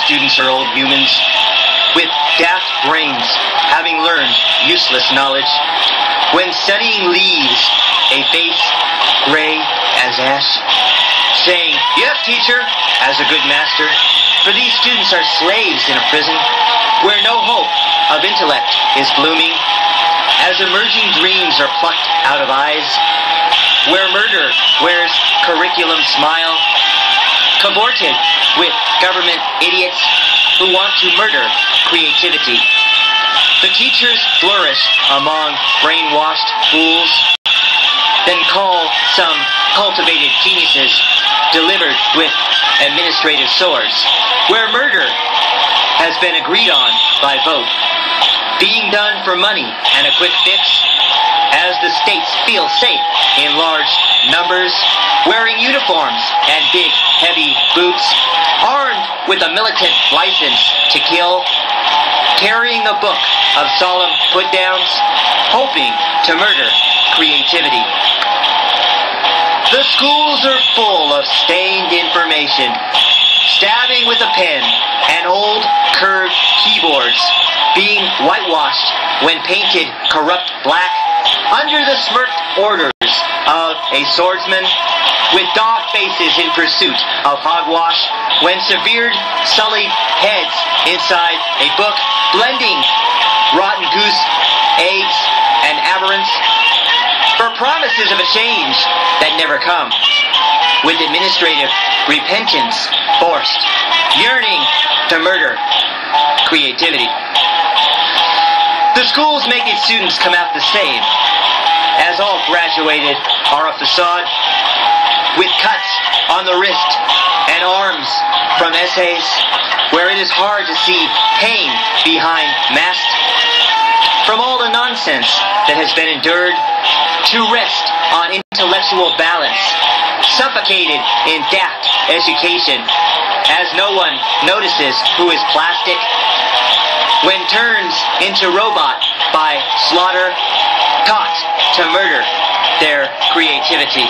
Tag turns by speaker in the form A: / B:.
A: students are old humans, with daft brains, having learned useless knowledge. When studying leaves a face gray as ash, saying, "Yes, teacher," as a good master, for these students are slaves in a prison, where no hope of intellect is blooming, as emerging dreams are plucked out of eyes, where murder wears curriculum smile, cavorted with government idiots who want to murder creativity. The teachers flourish among brainwashed fools, then call some cultivated geniuses delivered with administrative swords, where murder has been agreed on by vote, being done for money and a quick fix, as the states feel safe in large numbers, wearing uniforms and big, heavy boots, armed with a militant license to kill, carrying a book of solemn put-downs, hoping to murder creativity. The schools are full of stained information, stabbing with a pen, and old curved keyboards being whitewashed when painted corrupt black under the smirked orders of a swordsman, with dog faces in pursuit of hogwash, when severed, sullied heads inside a book, blending rotten goose, eggs, and aberrants, for promises of a change that never come, with administrative repentance forced, yearning to murder creativity. The schools make its students come out the same, as all graduated are a facade, with cuts on the wrist and arms from essays, where it is hard to see pain behind masks, from all the nonsense that has been endured, to rest on intellectual balance, suffocated in daft education, as no one notices who is plastic, when turns into robot by slaughter, taught to murder their creativity.